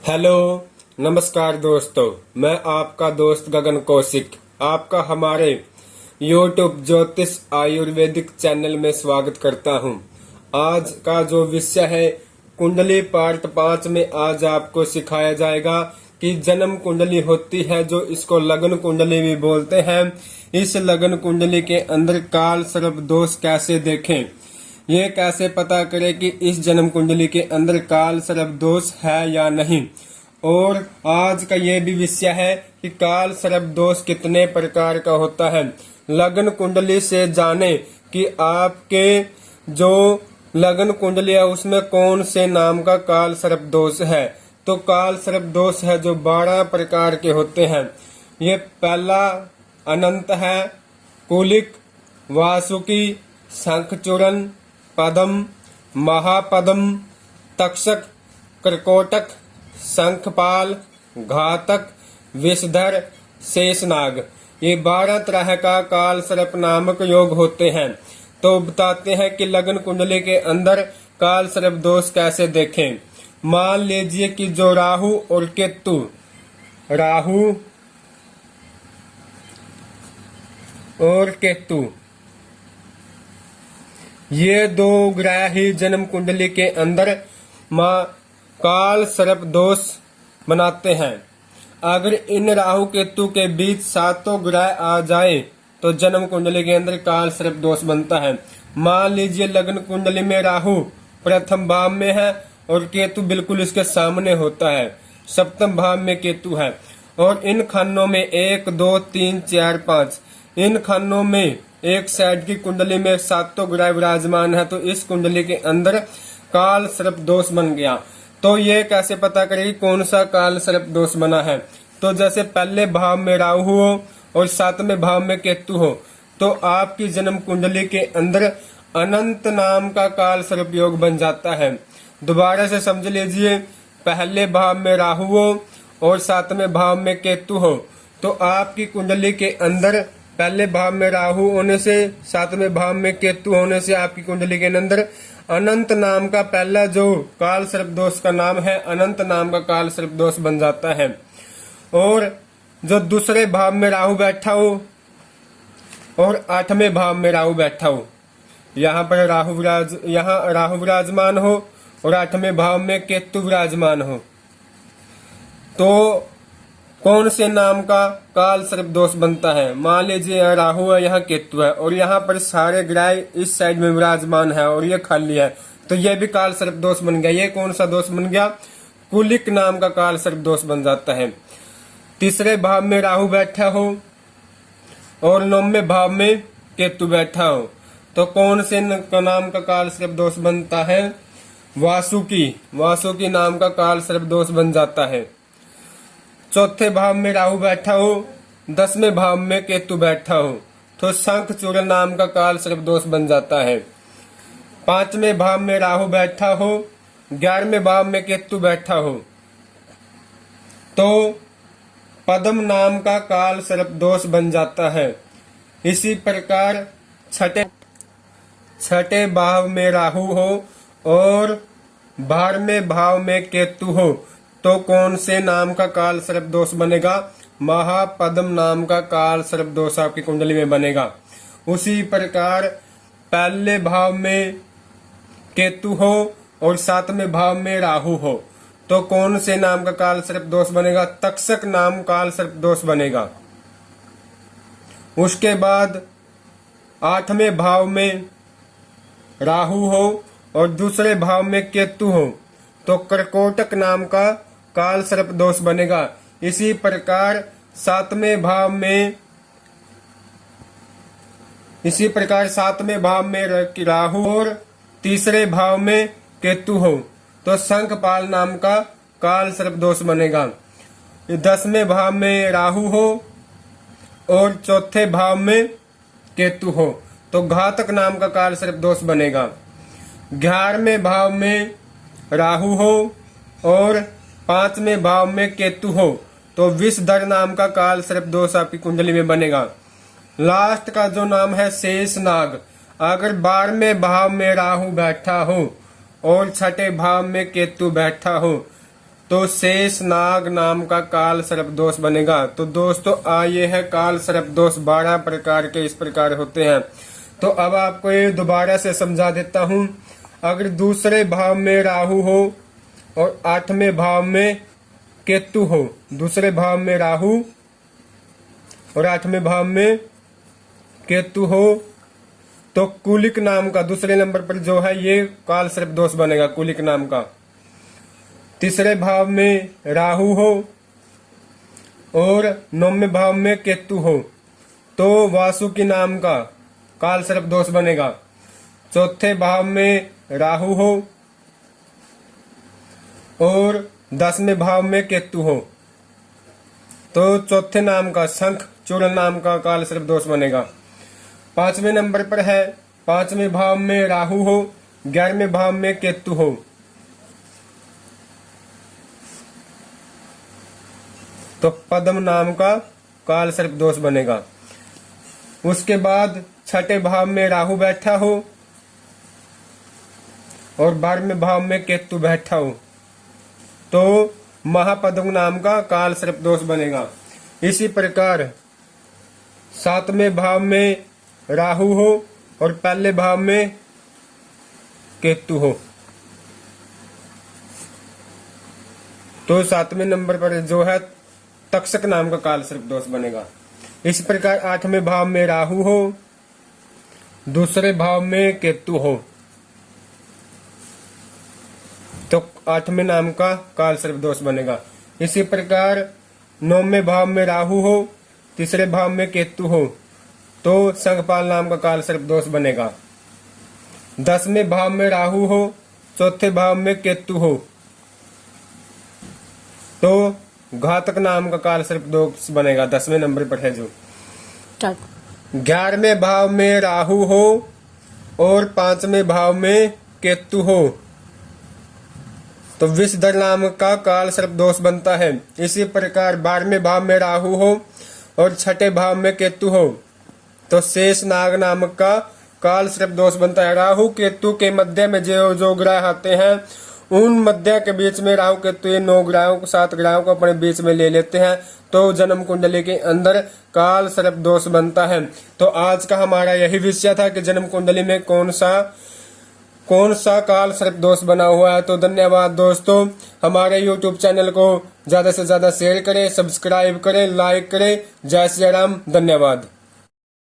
Hello, नमस्कार दोस्तों। मैं आपका दोस्त गगन कौशिक आपका हमारे YouTube ज्योतिष आयुर्वेदिक चैनल में स्वागत करता हूं। आज का जो विषय है कुंडली पार्ट 5 में आज आपको सिखाया जाएगा कि जन्म कुंडली होती है जो इसको लगन कुंडली भी बोलते हैं। इस लगन कुंडली के अंदर काल सर्प दोष कैसे देखें, ये कैसे पता करें कि इस जन्म कुंडली के अंदर काल सर्प दोष है या नहीं। और आज का ये भी विषय है कि काल सर्प दोष कितने प्रकार का होता है। लगन कुंडली से जाने कि आपके जो लगन कुंडली है उसमें कौन से नाम का काल सर्प दोष है। तो काल सर्प दोष है जो 12 प्रकार के होते हैं। ये पहला अनंत है, कुलिक, वासुकी, शंखचूरण, पदम, महापदम, तक्षक, कर्कोटक, शंखपाल, घातक, विषधर, शेषनाग। ये 12 तरह का काल सर्प नामक योग होते हैं। तो बताते हैं कि लगन कुंडली के अंदर काल सर्प दोष कैसे देखें। मान लीजिए कि जो राहु और केतु, राहु और केतु ये दो ग्रह ही जन्म कुंडली के अंदर काल सर्प दोष बनाते हैं। अगर इन राहु केतु के बीच 7 ग्रह आ जाए तो जन्म कुंडली के अंदर काल सर्प दोष बनता है। मान लीजिए लगन कुंडली में राहु प्रथम भाव में है और केतु बिल्कुल इसके सामने होता है, सप्तम भाव में केतु है। और इन खानों में 1, 2, 3, 4, 5 इन खानों में एक साइड की कुंडली में 7 ग्रह विराजमान है। तो इस कुंडली के अंदर काल सर्प दोष बन गया। तो ये कैसे पता करें कौन सा काल सर्प दोष बना है। तो जैसे पहले भाव में राहु हो और 7वें भाव में केतु हो तो आपकी जन्म कुंडली के अंदर अनंत नाम का काल सर्प योग बन जाता है। दोबारा से समझ लीजिए, पहले भाव में राहु हो और 7वें भाव में केतु हो तो आपकी कुंडली के अंदर पहले भाव में राहु होने से 7वें भाव में केतु होने से आपकी कुंडली के अंदर अनंत नाम का पहला जो काल सर्प दोष का नाम है अनंत नाम का काल सर्प दोष बन जाता है। और जो दूसरे भाव में राहु बैठा हो और 8वें भाव में राहु बैठा हो, यहाँ पर राहु विराजमान हो और 8वें भाव में केतु विराजमान हो तो कौन से नाम का काल सर्प दोष बनता है। मान लीजिए यहाँ राहु है, यहाँ केतु है और यहाँ पर सारे ग्रह इस साइड में विराजमान है और ये खाली है, तो ये भी काल सर्प दोष बन गया। ये कौन सा दोष बन गया? कुलिक नाम का काल सर्प दोष बन जाता है। तीसरे भाव में राहु बैठा हो और 9वें भाव में केतु बैठा हो तो कौन से नाम का काल सर्प दोष बनता है? वासुकी नाम का काल सर्प दोष बन जाता है। चौथे भाव में राहु बैठा हो, 10वें भाव में केतु बैठा हो तो शंखचूरण नाम का काल सर्प दोष बन जाता है। 5वें भाव में राहु बैठा हो, 11वें भाव में केतु बैठा हो तो पदम नाम का काल सर्प दोष बन जाता है। इसी प्रकार छठे भाव में राहु हो और 12वें भाव में केतु हो तो कौन से नाम का काल सर्प दोष बनेगा? महापदम नाम का काल सर्प दोष आपकी कुंडली में बनेगा। उसी प्रकार पहले भाव में केतु हो और 7वें भाव में राहु हो तो कौन से नाम का काल सर्प दोष बनेगा? तक्षक नाम काल सर्प दोष बनेगा। उसके बाद 8वें भाव में राहु हो और दूसरे भाव में केतु हो तो कर्कोटक नाम का काल सर्प दोष बनेगा। इसी प्रकार 7वें भाव में राहु और तीसरे भाव में केतु हो तो शंखपाल नाम का काल सर्प दोष बनेगा। 10वें भाव में राहु हो और चौथे भाव में केतु हो तो घातक नाम का काल सर्प दोष बनेगा। 11वें भाव में राहु हो और 5वें भाव में केतु हो तो विषधर नाम का काल सर्प दोष आपकी कुंडली में बनेगा। लास्ट का जो नाम है शेषनाग, अगर 12वें भाव में राहु बैठा हो और 6ठे भाव में केतु बैठा हो तो शेष नाग नाम का काल सर्प दोष बनेगा। तो दोस्तों ये है काल सर्प दोष 12 प्रकार के, इस प्रकार होते हैं। तो अब आपको ये दोबारा से समझा देता हूं। अगर दूसरे भाव में राहु हो और 8वें भाव में केतु हो, दूसरे भाव में राहु और 8वें भाव में केतु हो, तो कुलिक नाम का दूसरे नंबर पर जो है ये काल सर्प दोष बनेगा, कुलिक नाम का। तीसरे भाव में राहु हो और 9वें भाव में केतु हो, तो वासुकी नाम का काल सर्प दोष बनेगा। चौथे भाव में राहु हो और 10वें भाव में केतु हो, तो चौथे नाम का शंख चूर्ण नाम का काल सर्प दोष बनेगा। 5वें नंबर पर है 5वें भाव में राहु हो, 11वें भाव में केतु हो, तो पद्म नाम का काल सर्प दोष बनेगा। उसके बाद 6ठे भाव में राहु बैठा हो और 12वें भाव में केतु बैठा हो, तो महापद्म नाम का काल सर्प दोष बनेगा। इसी प्रकार 7वें भाव में राहु हो और पहले भाव में केतु हो, तो 7वें नंबर पर जो है तक्षक नाम का काल सर्प दोष बनेगा। इस प्रकार 8वें भाव में राहु हो, दूसरे भाव में केतु हो, तो 8वें नाम का काल सर्प दोष बनेगा। इसी प्रकार 9वें भाव में राहु हो, तीसरे भाव में केतु हो, तो संघपाल नाम का काल सर्प दोष बनेगा। 10वें भाव में राहु हो, चौथे भाव में केतु हो, तो घातक नाम का काल सर्प दोष बनेगा। 10वें नंबर पर है जो। 11वें भाव में राहु हो और 5वें भाव में केतु हो, तो विषधर नाम का काल सर्प दोष बनता है। इसी प्रकार 12वें भाव में राहु हो और 6ठे भाव में केतु हो, तो शेष नाग नामक का काल सर्प दोष बनता है। राहु केतु के मध्य में जो ग्रह आते हैं, उन मध्य के बीच में राहु केतु ये 9 ग्रहों को 7 ग्रहों को अपने बीच में ले लेते हैं, तो जन्म कुंडली के अंदर काल सर्प दोष बनता है। तो आज का हमारा यही विषय था कि जन्म कुंडली में कौन सा काल सर्प दोष बना हुआ है। तो धन्यवाद दोस्तों। हमारे YouTube चैनल को ज्यादा से ज्यादा शेयर करें, सब्सक्राइब करें, लाइक करें। जय श्री राम। धन्यवाद।